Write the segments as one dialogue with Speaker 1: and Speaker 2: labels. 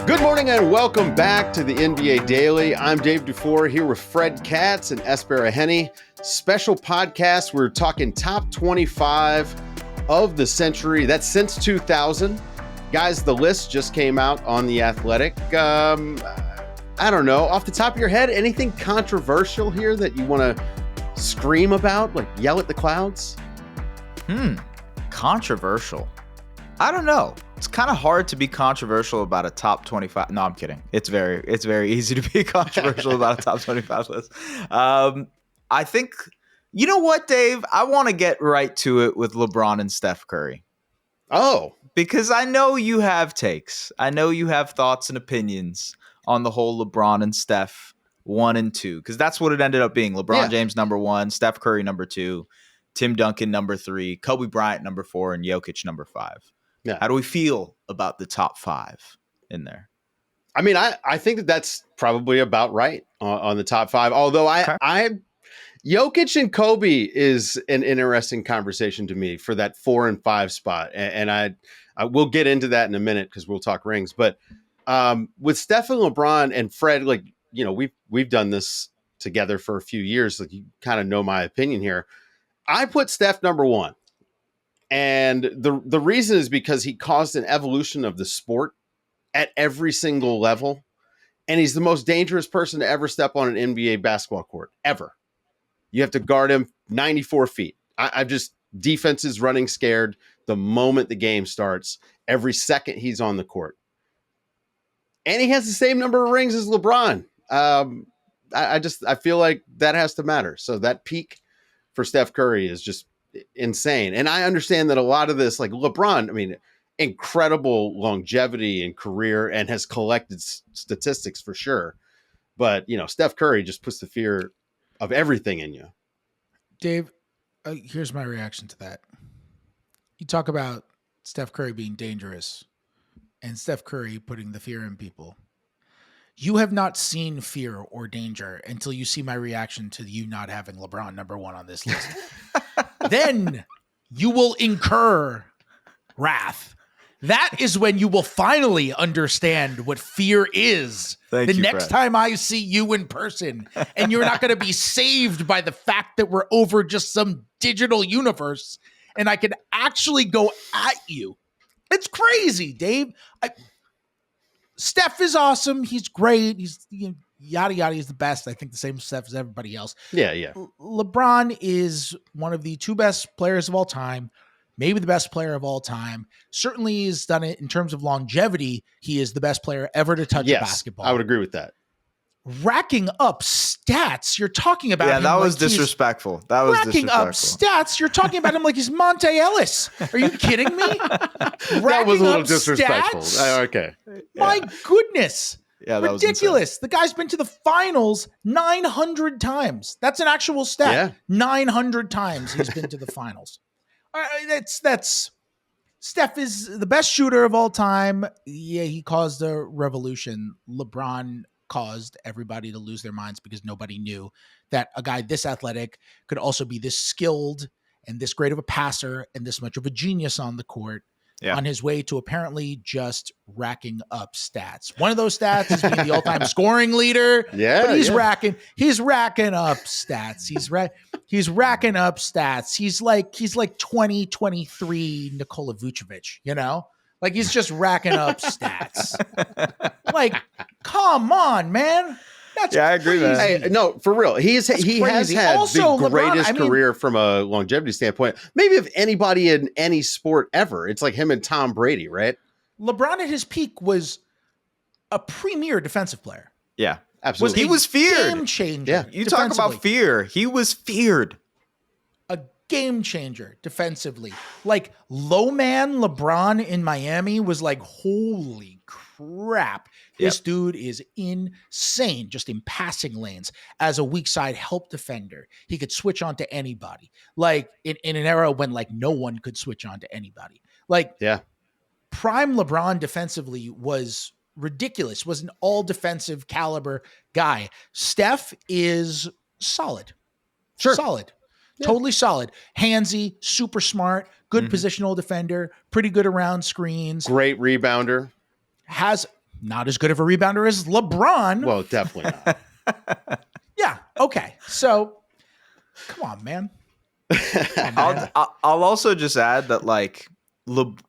Speaker 1: Good morning and welcome back to the NBA Daily. I'm Dave DuFour here with Fred Katz and Baraheni. Special podcast. We're talking top 25 of the century. That's since 2000. Guys, the list just came out on The Athletic. I don't know. Off the top of your head, anything controversial here that you want to scream about, like yell at the clouds?
Speaker 2: Controversial. I don't know. It's kind of hard to be controversial about a top 25. No, I'm kidding. It's very easy to be controversial about a top 25 list. I think, you know what, Dave? I want to get right to it with LeBron and Steph Curry.
Speaker 1: Oh.
Speaker 2: Because I know you have takes. I know you have thoughts and opinions on the whole LeBron and Steph 1 and 2. Because that's what it ended up being. LeBron James number 1, Steph Curry number 2, Tim Duncan number 3, Kobe Bryant number 4, and Jokic number 5.
Speaker 1: Yeah.
Speaker 2: How do we feel about the top 5 in there?
Speaker 1: I mean, I think that's probably about right on the top 5. Although Jokic and Kobe is an interesting conversation to me for that 4 and 5 spot. And I will get into that in a minute because we'll talk rings. But with Steph and LeBron and Fred, like, you know, we've done this together for a few years. Like, you kind of know my opinion here. I put Steph number 1. And the reason is because he caused an evolution of the sport at every single level. And he's the most dangerous person to ever step on an NBA basketball court, ever. You have to guard him 94 feet. I just, defense is running scared the moment the game starts, every second he's on the court. And he has the same number of rings as LeBron. I feel like that has to matter. So that peak for Steph Curry is just insane. And I understand that a lot of this, like LeBron, I mean, incredible longevity in career and has collected statistics for sure. But, you know, Steph Curry just puts the fear of everything in you.
Speaker 3: Dave, here's my reaction to that. You talk about Steph Curry being dangerous and Steph Curry putting the fear in people. You have not seen fear or danger until you see my reaction to you not having LeBron number 1 on this list. Then you will incur wrath. That is when you will finally understand what fear is.
Speaker 2: Thank you,
Speaker 3: next
Speaker 2: Fred.
Speaker 3: time I see you in person, and you're not going to be saved by the fact that we're over just some digital universe and I can actually go at you. It's crazy, Dave. Steph is awesome. He's great. He's yada yada. He's the best. I think the same Steph as everybody else.
Speaker 1: Yeah.
Speaker 3: LeBron is one of the 2 best players of all time, maybe the best player of all time. Certainly has done it in terms of longevity. He is the best player ever to touch basketball.
Speaker 1: I would agree with that.
Speaker 3: Racking up stats. You're talking about him
Speaker 2: that was
Speaker 3: like
Speaker 2: disrespectful. That was
Speaker 3: racking
Speaker 2: disrespectful.
Speaker 3: up stats. You're talking about him like he's Monte Ellis. Are you kidding me?
Speaker 1: That was a little disrespectful. Okay.
Speaker 3: My goodness.
Speaker 2: Yeah, that was
Speaker 3: ridiculous. The guy's been to the finals 900 times. That's an actual stat.
Speaker 1: Yeah.
Speaker 3: 900 times he's been to the finals. That's Steph is the best shooter of all time. Yeah, he caused a revolution. LeBron caused everybody to lose their minds because nobody knew that a guy this athletic could also be this skilled and this great of a passer and this much of a genius on the court. On his way to apparently just racking up stats. One of those stats is being the all-time scoring leader.
Speaker 1: Yeah,
Speaker 3: but he's racking up stats. He's racking up stats. He's like 2023 Nikola Vucevic, you know? Like, he's just racking up stats. Like, come on, man. That's
Speaker 2: I agree with that.
Speaker 1: Hey, no, for real. He has had also, the greatest LeBron, career from a longevity standpoint, maybe of anybody in any sport ever. It's like him and Tom Brady, right?
Speaker 3: LeBron at his peak was a premier defensive player.
Speaker 2: Yeah,
Speaker 1: absolutely.
Speaker 2: He was feared.
Speaker 3: Game changer.
Speaker 1: Yeah.
Speaker 2: You talk about fear. He was feared.
Speaker 3: A game changer defensively. Like, low man LeBron in Miami was like, holy crap. This dude is insane, just in passing lanes as a weak side help defender. He could switch on to anybody, like in an era when like no one could switch on to anybody. Like, prime LeBron defensively was ridiculous, was an all defensive caliber guy. Steph is solid.
Speaker 1: Sure.
Speaker 3: Solid. Yeah. Totally solid. Handsy, super smart, good positional defender, pretty good around screens.
Speaker 1: Great rebounder.
Speaker 3: not as good of a rebounder as LeBron.
Speaker 1: Well, definitely not.
Speaker 3: Yeah. Okay. So, come on, man.
Speaker 2: I'll also just add that like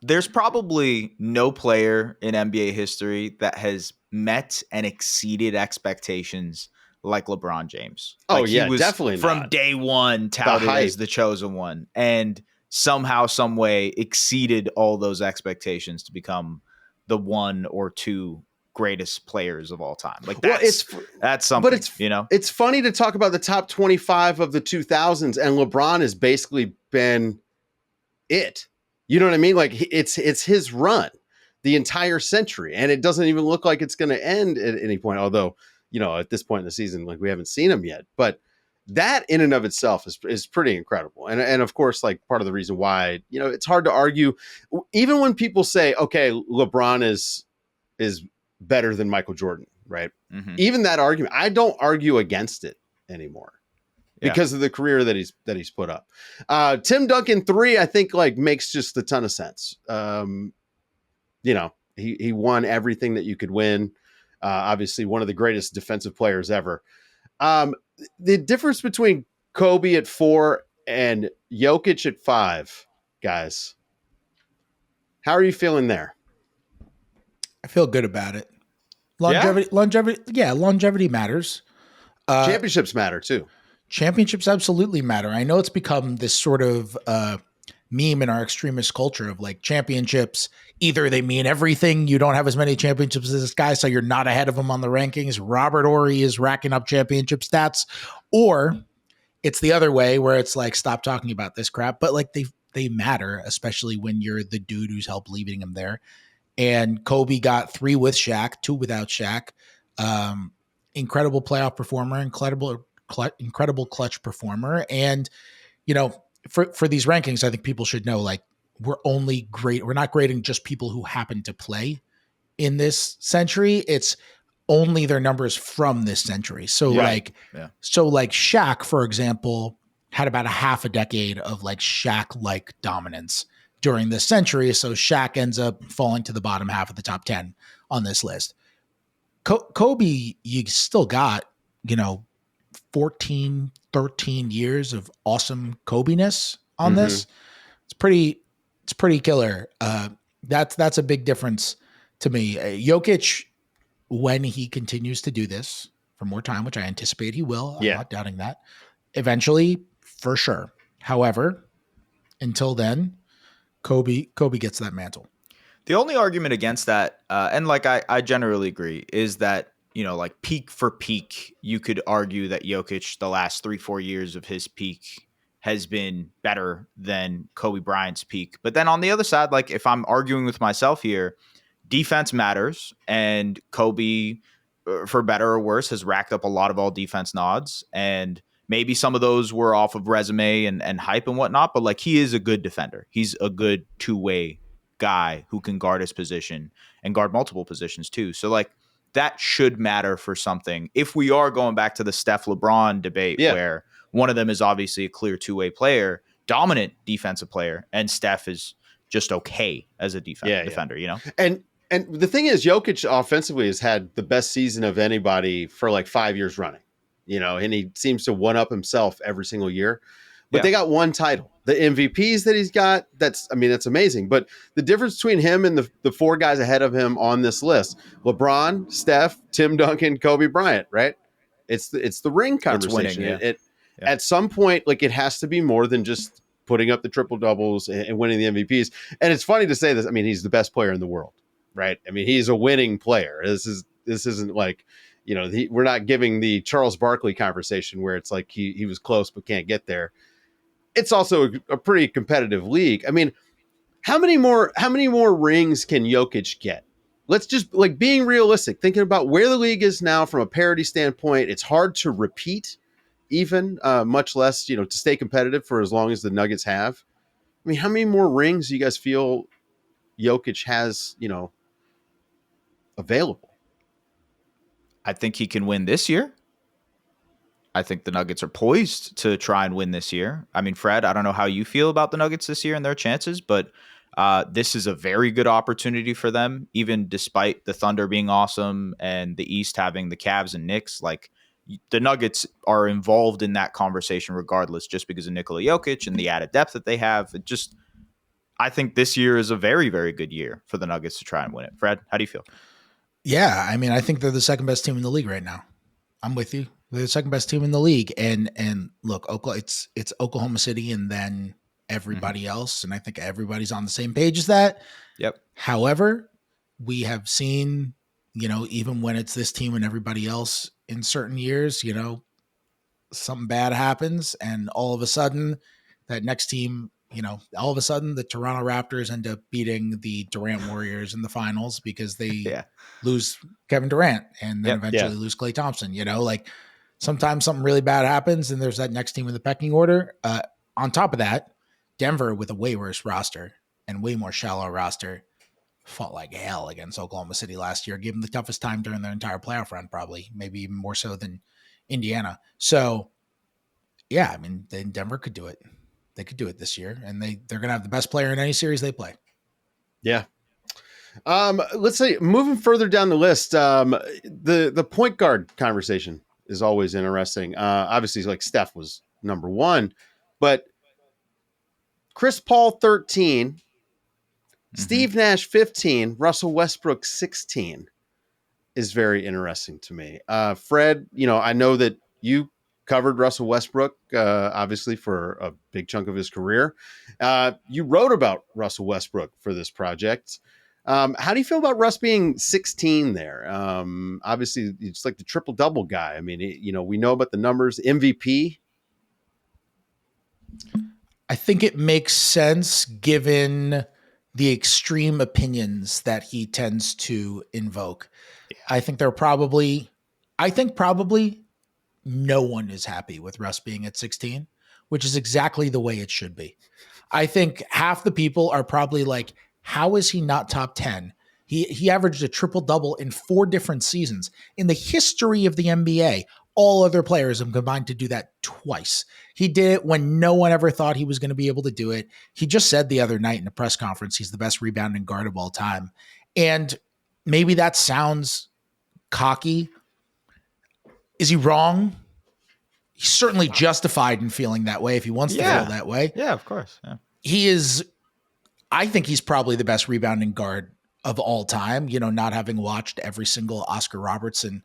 Speaker 2: there's probably no player in NBA history that has met and exceeded expectations like LeBron James.
Speaker 1: Oh,
Speaker 2: Like,
Speaker 1: yeah,
Speaker 2: he was
Speaker 1: definitely
Speaker 2: from
Speaker 1: not.
Speaker 2: day one touted as the chosen one, and somehow, some way exceeded all those expectations to become the one or two greatest players of all time. Like, that's something,
Speaker 1: but it's,
Speaker 2: you know?
Speaker 1: It's funny to talk about the top 25 of the 2000s, and LeBron has basically been it. You know what I mean? Like, it's his run the entire century, and it doesn't even look like it's going to end at any point. Although, you know, at this point in the season, like, we haven't seen him yet. But that in and of itself is pretty incredible. And of course, like, part of the reason why, you know, it's hard to argue, even when people say, okay, LeBron is better than Michael Jordan, right?
Speaker 2: Mm-hmm.
Speaker 1: Even that argument, I don't argue against it anymore because of the career that he's put up. Tim Duncan 3, I think, like, makes just a ton of sense. You know, he won everything that you could win. Obviously one of the greatest defensive players ever. The difference between Kobe at 4 and Jokic at 5, guys, how are you feeling there?
Speaker 3: I feel good about it. Longevity matters.
Speaker 1: Championships matter too.
Speaker 3: Championships absolutely matter. I know it's become this sort of meme in our extremist culture of like championships. Either they mean everything, you don't have as many championships as this guy, so you're not ahead of him on the rankings. Robert Horry is racking up championship stats, or it's the other way where it's like, stop talking about this crap. But like they matter, especially when you're the dude who's helped leading him there. And Kobe got 3 with Shaq, 2 without Shaq. Incredible playoff performer, incredible clutch performer. And, you know, for these rankings, I think people should know, like, we're not grading just people who happen to play in this century. It's only their numbers from this century. So so like Shaq, for example, had about a half a decade of like Shaq-like dominance during this century. So Shaq ends up falling to the bottom half of the top 10 on this list. Kobe, you still got, you know, 14, 13 years of awesome Kobe-ness on this. It's pretty killer. That's a big difference to me. Jokic, when he continues to do this for more time, which I anticipate he will, I'm not doubting that, eventually, for sure. However, until then, Kobe gets that mantle.
Speaker 2: The only argument against that, and like I generally agree, is that, you know, like peak for peak, you could argue that Jokic, the last 3-4 years of his peak, has been better than Kobe Bryant's peak. But then on the other side, like, if I'm arguing with myself here, defense matters, and Kobe, for better or worse, has racked up a lot of all defense nods, and maybe some of those were off of resume and hype and whatnot, but like, he is a good defender. He's a good two-way guy who can guard his position and guard multiple positions too. So like, that should matter for something. If we are going back to the Steph LeBron debate, where one of them is obviously a clear two-way player, dominant defensive player, and Steph is just okay as a defender, you know?
Speaker 1: And the thing is, Jokic offensively has had the best season of anybody for like 5 years running, you know, and he seems to one up himself every single year. But they got one title. The MVPs that he's got, that's amazing. But the difference between him and the 4 guys ahead of him on this list, LeBron, Steph, Tim Duncan, Kobe Bryant, right? It's the ring conversation.
Speaker 2: It's winning,
Speaker 1: At some point, like, it has to be more than just putting up the triple doubles and winning the MVPs. And it's funny to say this. I mean, he's the best player in the world, right? I mean, he's a winning player. This isn't like, you know, we're not giving the Charles Barkley conversation where it's like he was close but can't get there. It's also a pretty competitive league. I mean, how many more rings can Jokic get? Let's just, like, being realistic, thinking about where the league is now from a parity standpoint. It's hard to repeat, even much less, you know, to stay competitive for as long as the Nuggets have. I mean, how many more rings do you guys feel Jokic has, you know, available?
Speaker 2: I think he can win this year. I think the Nuggets are poised to try and win this year. I mean, Fred, I don't know how you feel about the Nuggets this year and their chances, but This is a very good opportunity for them, even despite the Thunder being awesome and the East having the Cavs and Knicks. Like, the Nuggets are involved in that conversation regardless, just because of Nikola Jokic and the added depth that they have. I think this year is a very, very good year for the Nuggets to try and win it. Fred, how do you feel?
Speaker 3: Yeah, I mean, I think they're the second best team in the league right now. I'm with you. They're the second best team in the league, and look, it's Oklahoma City, and then everybody else, and I think everybody's on the same page as that.
Speaker 2: Yep.
Speaker 3: However, we have seen, even when it's this team and everybody else in certain years, something bad happens, and all of a sudden, that next team, all of a sudden the Toronto Raptors end up beating the Durant Warriors in the finals because they lose Kevin Durant and then eventually lose Klay Thompson. Like sometimes something really bad happens and there's that next team in the pecking order. On top of that, Denver with a way worse roster and way more shallow roster fought like hell against Oklahoma City last year, gave them the toughest time during their entire playoff run, probably, maybe even more so than Indiana. So, yeah, I mean, then Denver could do it. They could do it this year, and they're going to have the best player in any series they play.
Speaker 1: Yeah. Let's say moving further down the list, the point guard conversation is always interesting. Obviously, like Steph was number one, but Chris Paul 13, Steve Nash 15, Russell Westbrook 16 is very interesting to me. Fred, I know that you covered Russell Westbrook, obviously, for a big chunk of his career. You wrote about Russell Westbrook for this project. How do you feel about Russ being 16 there? Obviously, it's like the triple-double guy. I mean, we know about the numbers. MVP?
Speaker 3: I think it makes sense given the extreme opinions that he tends to invoke. Yeah. I think probably no one is happy with Russ being at 16, which is exactly the way it should be. I think half the people are probably like, how is he not top 10? He averaged a triple-double in 4 different seasons. In the history of the NBA, all other players have combined to do that twice. He did it when no one ever thought he was going to be able to do it. He just said the other night in a press conference, he's the best rebounding guard of all time. And maybe that sounds cocky. Is he wrong? He's certainly justified in feeling that way if he wants to feel that way.
Speaker 2: Yeah, of course.
Speaker 3: Yeah. I think he's probably the best rebounding guard of all time, not having watched every single Oscar Robertson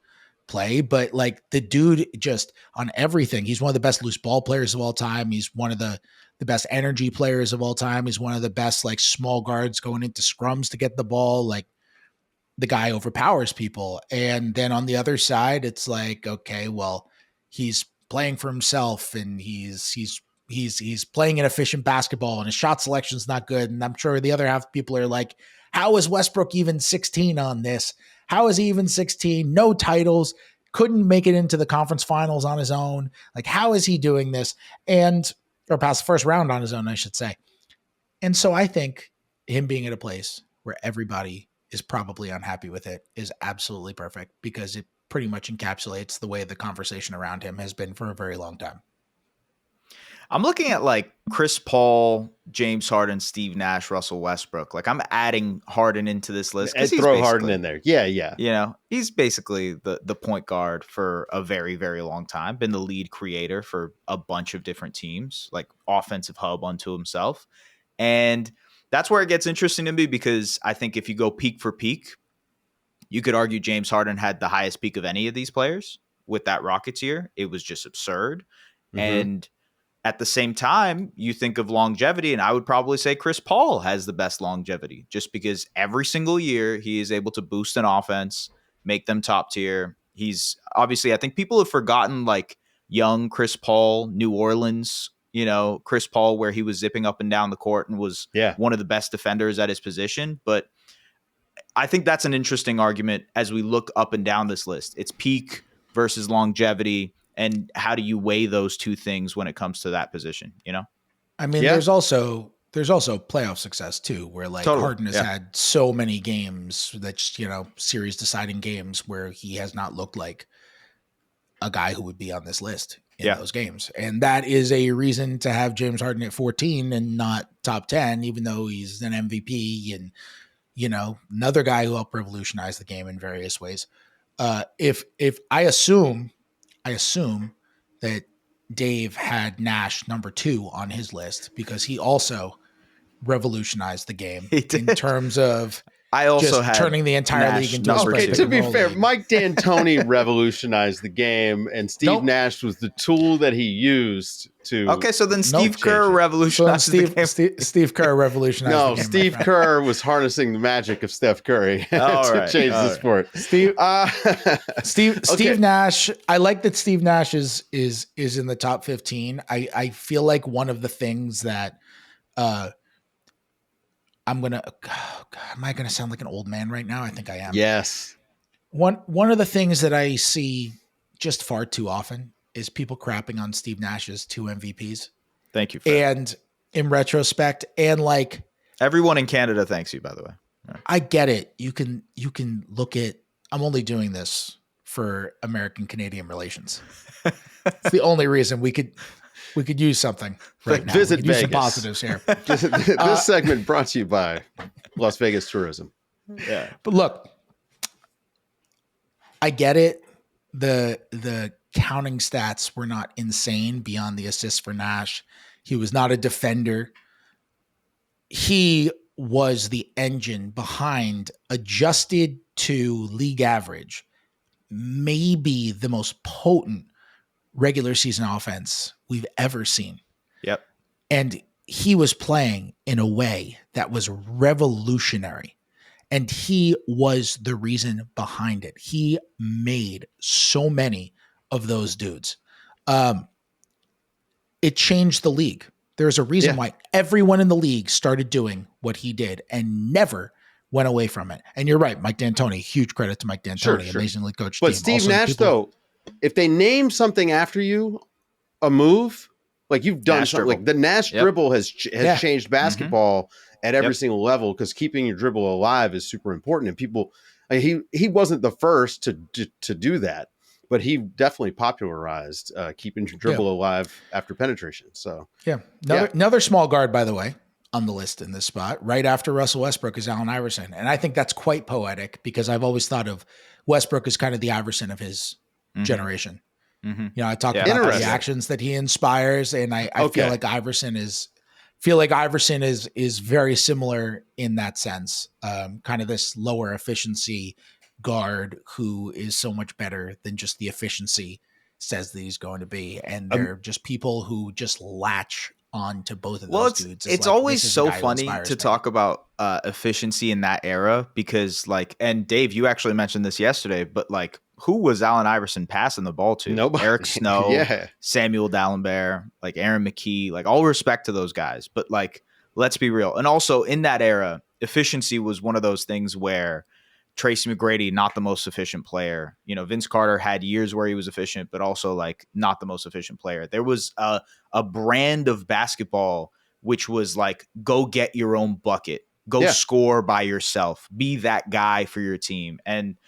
Speaker 3: play, but like the dude just on everything. He's one of the best loose ball players of all time. He's one of the best energy players of all time. He's one of the best like small guards going into scrums to get the ball. Like the guy overpowers people. And then on the other side, it's like, okay, well, he's playing for himself and he's playing an efficient basketball and his shot selection is not good. And I'm sure the other half of people are like, how is Westbrook even 16 on this? How is he even 16? No titles, couldn't make it into the conference finals on his own. Like, how is he doing this? Or past the first round on his own, I should say. And so I think him being at a place where everybody is probably unhappy with it is absolutely perfect because it pretty much encapsulates the way the conversation around him has been for a very long time.
Speaker 2: I'm looking at like Chris Paul, James Harden, Steve Nash, Russell Westbrook. Like I'm adding Harden into this list.
Speaker 1: And throw Harden in there. Yeah.
Speaker 2: He's basically the point guard for a very, very long time. Been the lead creator for a bunch of different teams, like offensive hub unto himself. And that's where it gets interesting to me because I think if you go peak for peak, you could argue James Harden had the highest peak of any of these players with that Rockets year. It was just absurd. Mm-hmm. And at the same time, you think of longevity, and I would probably say Chris Paul has the best longevity just because every single year he is able to boost an offense, make them top tier. He's obviously, I think people have forgotten like young Chris Paul, New Orleans, Chris Paul, where he was zipping up and down the court and was one of the best defenders at his position. But I think that's an interesting argument as we look up and down this list. It's peak versus longevity. And how do you weigh those two things when it comes to that position?
Speaker 3: I mean, there's also playoff success too, where like Harden has had so many games that's, series deciding games where he has not looked like a guy who would be on this list. in those games. And that is a reason to have James Harden at 14 and not top 10, even though he's an MVP and, another guy who helped revolutionize the game in various ways. If I assume that Dave had Nash number 2 on his list because he also revolutionized the game in terms of
Speaker 2: I also
Speaker 3: just
Speaker 2: had
Speaker 3: turning the entire
Speaker 2: Nash
Speaker 3: league into a
Speaker 2: number
Speaker 3: spread
Speaker 2: two.
Speaker 1: To be
Speaker 3: pick and roll
Speaker 1: fair,
Speaker 3: league.
Speaker 1: Mike D'Antoni revolutionized the game, and Steve Nash was the tool that he used to.
Speaker 2: Okay, so then Steve Kerr
Speaker 3: So
Speaker 2: revolutionized the game.
Speaker 3: Steve Kerr revolutionized
Speaker 1: No,
Speaker 3: the game.
Speaker 1: Steve Kerr was harning the magic of Steph Curry to change the sport.
Speaker 3: Steve Nash. I like that Steve Nash is in the top 15. I feel like one of the things that am I gonna sound like an old man right now? I think I am.
Speaker 1: Yes.
Speaker 3: One of the things that I see just far too often is people crapping on Steve Nash's 2 MVPs.
Speaker 2: Thank you, Fred.
Speaker 3: And in retrospect, and like
Speaker 2: everyone in Canada thanks you, by the way. Right.
Speaker 3: I get it. You can look at, I'm only doing this for American-Canadian relations. It's the only reason we could use something right now.
Speaker 1: Visit
Speaker 3: use some
Speaker 1: Vegas.
Speaker 3: positives here.
Speaker 1: This segment brought to you by Las Vegas Tourism.
Speaker 2: Yeah.
Speaker 3: But look, I get it. The counting stats were not insane beyond the assists for Nash. He was not a defender. He was the engine behind, adjusted to league average, maybe the most potent regular season offense we've ever seen.
Speaker 2: Yep.
Speaker 3: And he was playing in a way that was revolutionary. And he was the reason behind it. He made so many of those dudes. It changed the league. There's a reason why everyone in the league started doing what he did and never went away from it. And you're right, Mike D'Antoni. Huge credit to Mike D'Antoni, amazingly coached
Speaker 1: But
Speaker 3: team.
Speaker 1: Steve
Speaker 3: Also,
Speaker 1: Nash, though, if they name something after you, a move, like you've done
Speaker 2: Nash
Speaker 1: something,
Speaker 2: dribble.
Speaker 1: like the Nash dribble has changed basketball at every single level, because keeping your dribble alive is super important. And people, he wasn't the first to do that, but he definitely popularized keeping your dribble alive after penetration. So
Speaker 3: another small guard, by the way, on the list in this spot, right after Russell Westbrook, is Allen Iverson. And I think that's quite poetic, because I've always thought of Westbrook as kind of the Iverson of his generation. Mm-hmm. I talked about the reactions that he inspires, and I feel like Iverson is very similar in that sense. Kind of this lower efficiency guard who is so much better than just the efficiency says that he's going to be. And they're just people who just latch on to both of those dudes.
Speaker 2: It's
Speaker 3: like,
Speaker 2: always so funny to talk about efficiency in that era, because and Dave, you actually mentioned this yesterday, but who was Allen Iverson passing the ball to?
Speaker 1: Nobody.
Speaker 2: Eric Snow, Samuel Dallenberg, Aaron McKee, all respect to those guys. But let's be real. And also in that era, efficiency was one of those things where Tracy McGrady, not the most efficient player. Vince Carter had years where he was efficient, but also not the most efficient player. There was a brand of basketball which was go get your own bucket, go score by yourself, be that guy for your team. And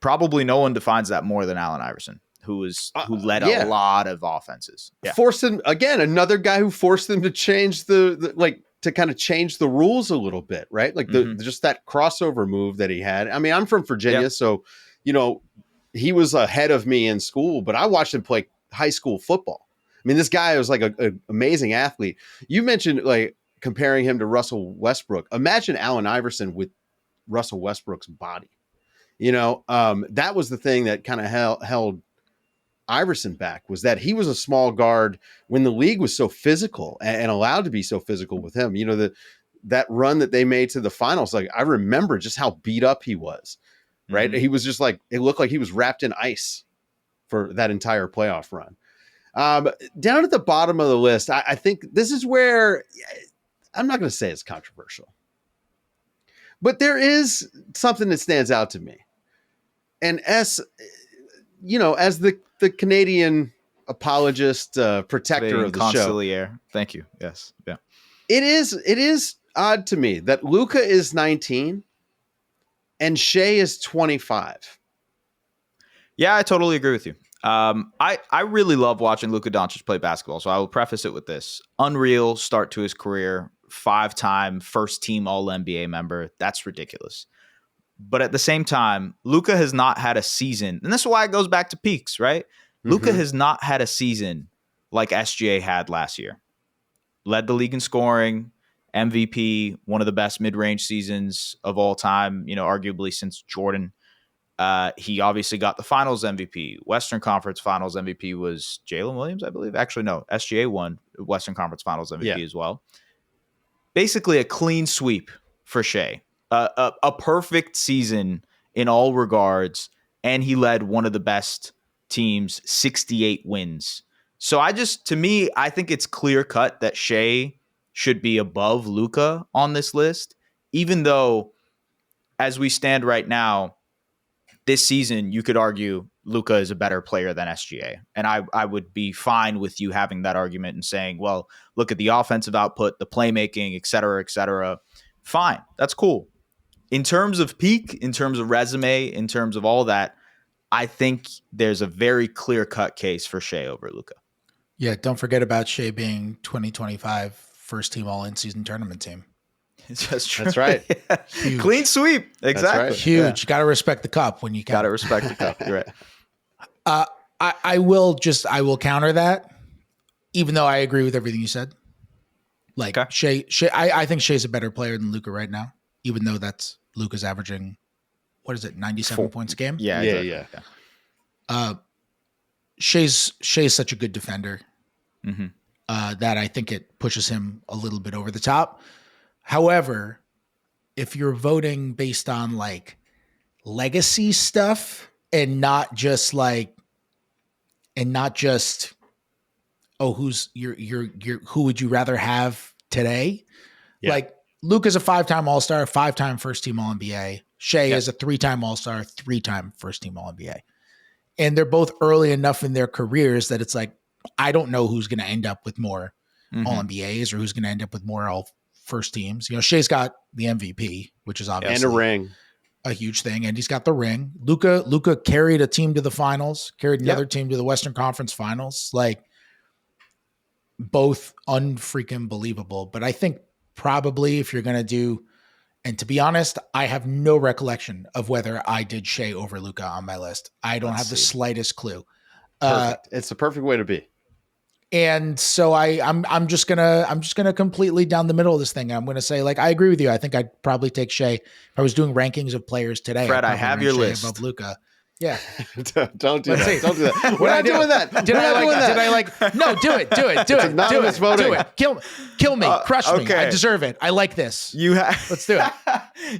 Speaker 2: probably no one defines that more than Allen Iverson, who led a lot of offenses. Yeah.
Speaker 1: Forced him again, another guy who forced them to change to kind of change the rules a little bit, right? Just that crossover move that he had. I mean, I'm from Virginia, so he was ahead of me in school, but I watched him play high school football. I mean, this guy was an amazing athlete. You mentioned comparing him to Russell Westbrook. Imagine Allen Iverson with Russell Westbrook's body. That was the thing that kind of held Iverson back, was that he was a small guard when the league was so physical and allowed to be so physical with him. That run that they made to the finals, I remember just how beat up he was, right? Mm-hmm. He was just it looked like he was wrapped in ice for that entire playoff run. Down at the bottom of the list, I think this is where I'm not going to say it's controversial, but there is something that stands out to me. And as the Canadian apologist, protector of the show.
Speaker 2: Thank you. Yes. Yeah.
Speaker 1: It is odd to me that Luka is 19 and Shai is 25.
Speaker 2: Yeah, I totally agree with you. I really love watching Luka Doncic play basketball, so I will preface it with this. Unreal start to his career, 5-time first team All NBA member. That's ridiculous. But at the same time, Luka has not had a season, and this is why it goes back to peaks, right? Luka has not had a season like SGA had last year. Led the league in scoring, MVP, one of the best mid-range seasons of all time, arguably since Jordan. He obviously got the Finals MVP. Western Conference Finals MVP was Jalen Williams, I believe. Actually, no, SGA won Western Conference Finals MVP as well. Basically, a clean sweep for Shai. A perfect season in all regards, and he led one of the best teams, 68 wins. So I think it's clear cut that Shai should be above Luka on this list, even though, as we stand right now, this season, you could argue Luka is a better player than SGA. And I would be fine with you having that argument and saying, well, look at the offensive output, the playmaking, et cetera, et cetera. Fine. That's cool. In terms of peak, in terms of resume, in terms of all that, I think there's a very clear-cut case for Shai over Luka.
Speaker 3: Yeah, don't forget about Shai being 2025 first team all in-season tournament team.
Speaker 2: That's true.
Speaker 1: That's right.
Speaker 2: Yeah. Clean sweep. Exactly.
Speaker 1: Right.
Speaker 3: Huge. Got to respect the cup when you can.
Speaker 2: Got to respect the cup. You're right.
Speaker 3: I will counter that, even though I agree with everything you said. Like Shai, I think Shai's a better player than Luka right now, even though that's Luka's averaging, 97 points a game?
Speaker 2: Yeah.
Speaker 1: Yeah.
Speaker 2: Exactly.
Speaker 3: Shai's such a good defender that I think it pushes him a little bit over the top. However, if you're voting based on like legacy stuff and not just who's who would you rather have today? Yeah. Like Luka's a 5-time All-Star, 5-time first team All-NBA. Shai is a 3-time All-Star, 3-time first team All-NBA. And they're both early enough in their careers that it's like, I don't know who's going to end up with more All-NBAs or who's going to end up with more all-first teams. Shai's got the MVP, which is obviously
Speaker 1: and a ring,
Speaker 3: a huge thing. And he's got the ring. Luka carried a team to the finals, carried another team to the Western Conference Finals. Like, both unfreaking believable. But I think probably if you're going to do, and to be honest, I have no recollection of whether I did Shai over Luka on my list. I don't have the slightest clue.
Speaker 1: It's the perfect way to be.
Speaker 3: And so I'm just gonna completely down the middle of this thing. I'm gonna say, like, I agree with you. I think I'd probably take Shai. If I was doing rankings of players today,
Speaker 2: Fred, I have your list
Speaker 3: above Luka. Yeah.
Speaker 1: Don't do that. Don't do that. We're not doing that.
Speaker 3: Did I like? No, do it.
Speaker 1: Anonymous voting.
Speaker 3: Do it. Kill me. Crush me. I deserve it. I like this. Let's do it.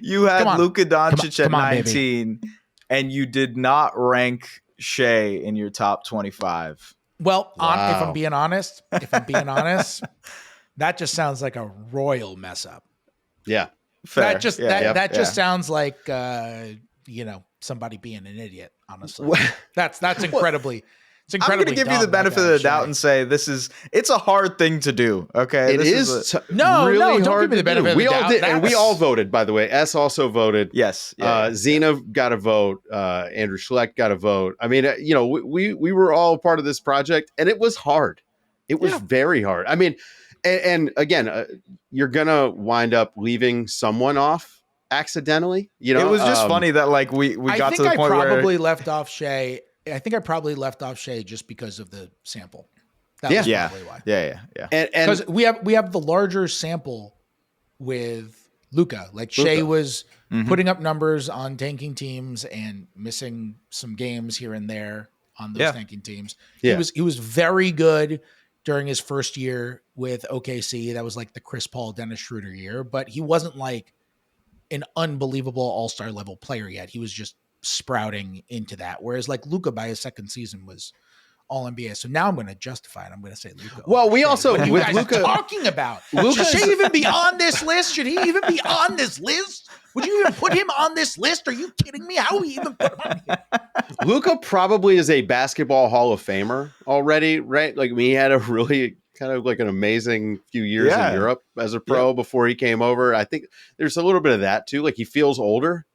Speaker 2: You had Luka Doncic at 19, and you did not rank Shai in your top 25.
Speaker 3: Well, if I'm being honest, that just sounds like a royal mess up.
Speaker 1: Yeah.
Speaker 2: Fair.
Speaker 3: That just sounds like somebody being an idiot, honestly. That's incredibly I'm
Speaker 2: going to give you the benefit of the doubt and say it's a hard thing to do. Okay.
Speaker 1: It is
Speaker 3: really hard. Don't give me the benefit of the doubt.
Speaker 1: And we all voted, by the way. S also voted.
Speaker 2: Yes.
Speaker 1: Zena got a vote. Andrew Schlecht got a vote. I mean, we were all part of this project, and it was hard. It was very hard. I mean, and again, you're going to wind up leaving someone off accidentally. It
Speaker 2: was just funny that like we got to the point where
Speaker 3: I probably left off Shai. I think I probably left off Shai just because of the sample. That was probably why.
Speaker 2: Yeah.
Speaker 3: And because we have the larger sample with Luka. Like Shai was putting up numbers on tanking teams and missing some games here and there on those tanking teams. Yeah. He was very good during his first year with OKC. That was like the Chris Paul, Dennis Schroeder year, but he wasn't like an unbelievable all-star level player yet. He was just sprouting into that. Whereas like Luka by his second season was all NBA. So now I'm going to justify it. I'm going to say Luka.
Speaker 1: Well, we also,
Speaker 3: what are you guys Luka talking about? Should he even be on this list? Should he even be on this list? Would you even put him on this list? Are you kidding me? How would we even put him on here?
Speaker 1: Luka probably is a basketball Hall of Famer already, right? Like he had a really kind of like an amazing few years in Europe as a pro before he came over. I think there's a little bit of that too. Like he feels older.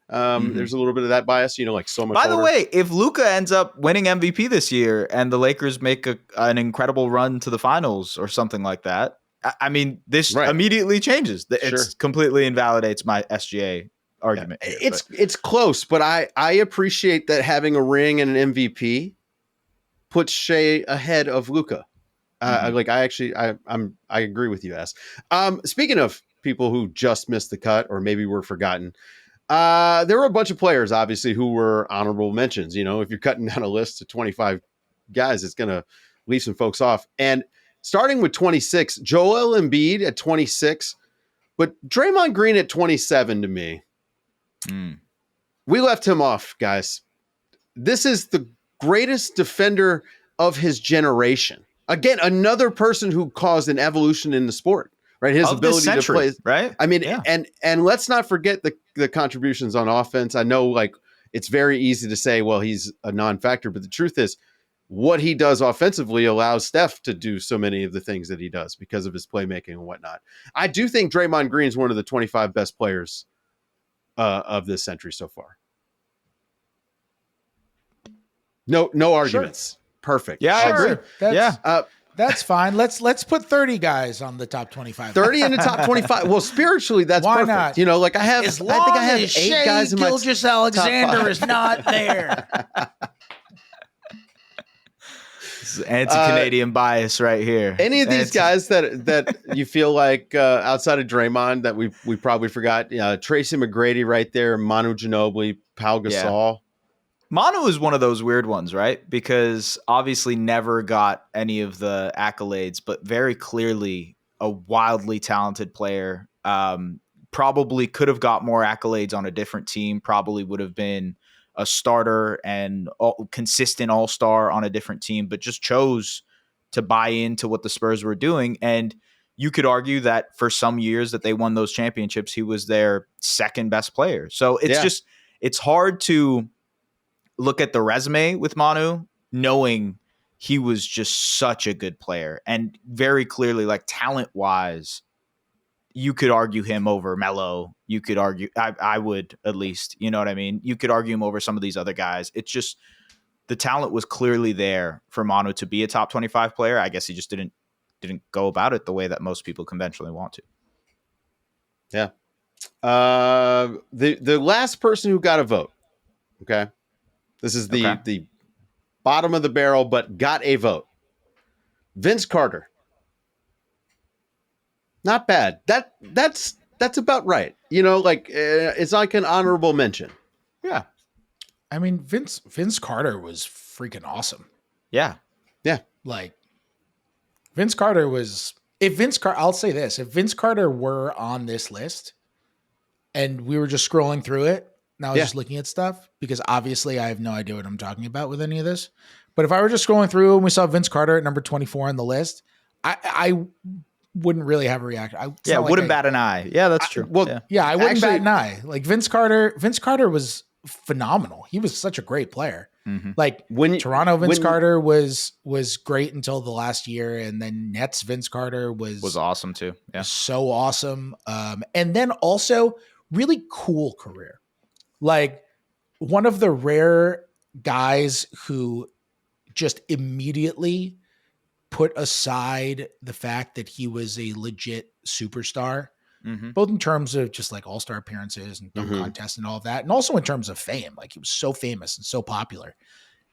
Speaker 1: There's a little bit of that bias, like so much.
Speaker 2: By the
Speaker 1: older.
Speaker 2: way, if Luka ends up winning MVP this year and the Lakers make an incredible run to the finals or something like that, I mean, this immediately changes. It completely invalidates my SGA argument.
Speaker 1: Here, it's close, but I appreciate that having a ring and an MVP puts Shai ahead of Luka. I agree with you, Ass. Speaking of people who just missed the cut or maybe were forgotten, there were a bunch of players, obviously, who were honorable mentions. If you're cutting down a list of 25 guys, it's going to leave some folks off. And starting with 26, Joel Embiid at 26, but Draymond Green at 27 to me. We left him off, guys. This is the greatest defender of his generation. Again, another person who caused an evolution in the sport, right? His ability to play,
Speaker 2: right?
Speaker 1: I mean, and let's not forget the contributions on offense. I know, it's very easy to say, well, he's a non-factor, but the truth is, what he does offensively allows Steph to do so many of the things that he does because of his playmaking and whatnot. I do think Draymond Green is one of the 25 best players of this century so far. No arguments. Sure. Perfect.
Speaker 2: Yeah, I agree.
Speaker 3: That's fine. Let's put 30 guys on the top 25.
Speaker 1: 30 in the top 25. Well, spiritually, that's
Speaker 3: why
Speaker 1: perfect.
Speaker 3: Not?
Speaker 1: I have 8 guys in my
Speaker 3: Gilgeous Alexander is not there.
Speaker 2: Anti-Canadian bias right here.
Speaker 1: Any of these guys that you feel like outside of Draymond that we probably forgot? Tracy McGrady right there, Manu Ginobili, Pau Gasol.
Speaker 2: Yeah. Manu is one of those weird ones, right? Because obviously never got any of the accolades, but very clearly a wildly talented player. Probably could have got more accolades on a different team. Probably would have been a starter and consistent all-star on a different team, but just chose to buy into what the Spurs were doing. And you could argue that for some years that they won those championships, he was their second best player. So it's hard to look at the resume with Manu, knowing he was just such a good player. And very clearly, talent-wise, you could argue him over Melo. You could argue, I would at least, you know what I mean? You could argue him over some of these other guys. It's just, the talent was clearly there for Manu to be a top 25 player. I guess he just didn't go about it the way that most people conventionally want to.
Speaker 1: Yeah. The last person who got a vote, okay? This is the bottom of the barrel, but got a vote. Vince Carter. Not bad. That's about right. It's like an honorable mention.
Speaker 3: Yeah. I mean, Vince Carter was freaking awesome.
Speaker 2: Yeah.
Speaker 1: Yeah.
Speaker 3: Vince Carter was, I'll say this, if Vince Carter were on this list and we were just scrolling through it, and I was just looking at stuff, because obviously I have no idea what I'm talking about with any of this. But if I were just scrolling through and we saw Vince Carter at number 24 on the list, I wouldn't really have a reaction.
Speaker 2: Wouldn't bat an eye. Yeah, that's true.
Speaker 3: I wouldn't bat an eye. Vince Carter was phenomenal. He was such a great player.
Speaker 2: Mm-hmm.
Speaker 3: Toronto Vince Carter was great until the last year, and then Nets Vince Carter was
Speaker 2: awesome too. Yeah,
Speaker 3: so awesome. And then also really cool career. One of the rare guys who just immediately put aside the fact that he was a legit superstar, both in terms of just all-star appearances and dunk contests and all of that, and also in terms of fame. He was so famous and so popular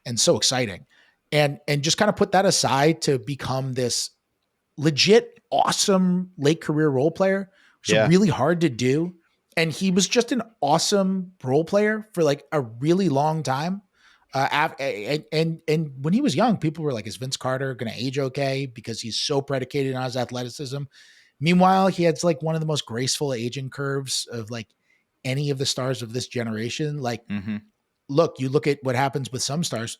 Speaker 3: and so exciting, and just kind of put that aside to become this legit awesome late career role player, which is really hard to do. And he was just an awesome role player for a really long time. And when he was young, people were like, is Vince Carter going to age okay? Because he's so predicated on his athleticism. Meanwhile, he had one of the most graceful aging curves of any of the stars of this generation. Look, you look at what happens with some stars.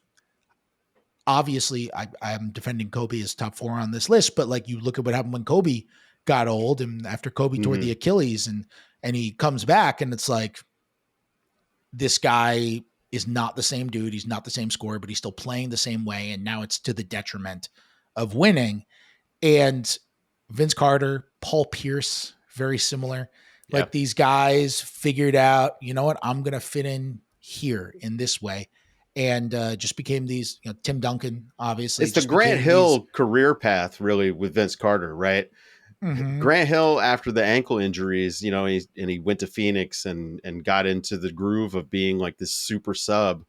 Speaker 3: Obviously, I'm defending Kobe as top 4 on this list, but you look at what happened when Kobe got old, and after Kobe tore the Achilles, and he comes back, and it's this guy is not the same dude. He's not the same scorer, but he's still playing the same way. And now it's to the detriment of winning. And Vince Carter, Paul Pierce, very similar. Like these guys figured out, you know what, I'm going to fit in here in this way. And just became these, Tim Duncan, obviously.
Speaker 1: It's the Grant Hill career path, really, with Vince Carter, right?
Speaker 3: Mm-hmm.
Speaker 1: Grant Hill, after the ankle injuries, he went to Phoenix and got into the groove of being like this super sub.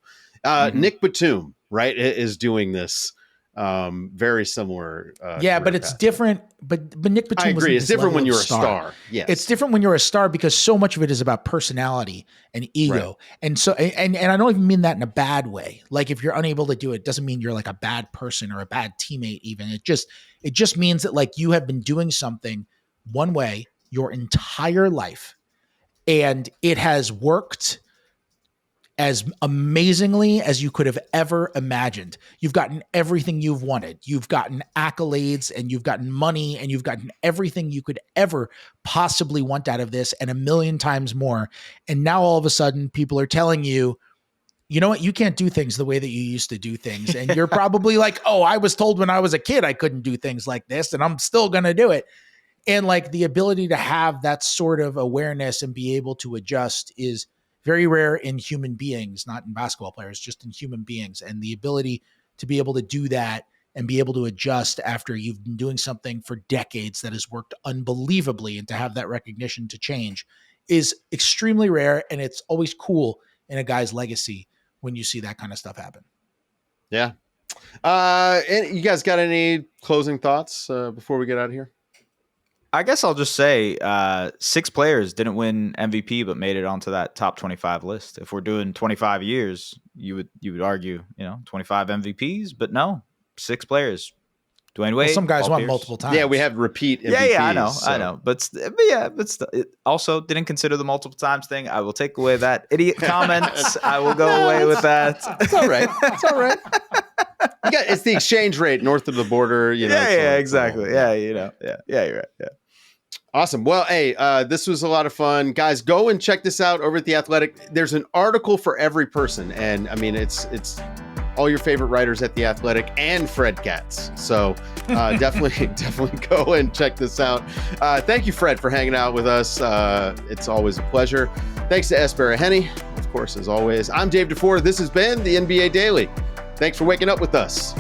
Speaker 1: Nick Batum, right, is doing this very similar.
Speaker 3: But it's different. But Nick Batum,
Speaker 1: I agree. It's different when you're a star. Yes,
Speaker 3: it's different when you're a star because so much of it is about personality and ego, right. And so and I don't even mean that in a bad way. Like if you're unable to do it, doesn't mean you're like a bad person or a bad teammate. Even it just means that like you have been doing something one way your entire life, and it has worked as amazingly as you could have ever imagined. You've gotten everything you've wanted. You've gotten accolades and you've gotten money and you've gotten everything you could ever possibly want out of this and a million times more. And now all of a sudden people are telling you, you know what, you can't do things the way that you used to do things. And you're probably like, oh, I was told when I was a kid I couldn't do things like this and I'm still going to do it. And like the ability to have that sort of awareness and be able to adjust is very rare in human beings, not in basketball players, just in human beings. And the ability to be able to do that and be able to adjust after you've been doing something for decades that has worked unbelievably and to have that recognition to change is extremely rare. And it's always cool in a guy's legacy when you see that kind of stuff happen.
Speaker 1: Yeah. And you guys got any closing thoughts before we get out of here?
Speaker 2: I guess I'll just say 6 players didn't win MVP, but made it onto that top 25 list. If we're doing 25 years, you would argue, 25 MVPs, but no, 6 players. Dwayne Wade.
Speaker 3: Well, some guys
Speaker 2: Paul
Speaker 3: won
Speaker 2: Pierce.
Speaker 3: multiple times.
Speaker 1: Yeah, we have repeat MVPs.
Speaker 2: Yeah, I know. But still, it also didn't consider the multiple times thing. I will take away that idiot comment. I will go away with that.
Speaker 1: It's all right. It's the exchange rate north of the border.
Speaker 2: Exactly. Yeah, you're right. Yeah.
Speaker 1: Awesome. Well, hey, this was a lot of fun. Guys, go and check this out over at The Athletic. There's an article for every person. And I mean, it's all your favorite writers at The Athletic and Fred Katz. So definitely go and check this out. Thank you, Fred, for hanging out with us. It's always a pleasure. Thanks to S. Baraheni, of course, as always. I'm Dave DuFour. This has been the NBA Daily. Thanks for waking up with us.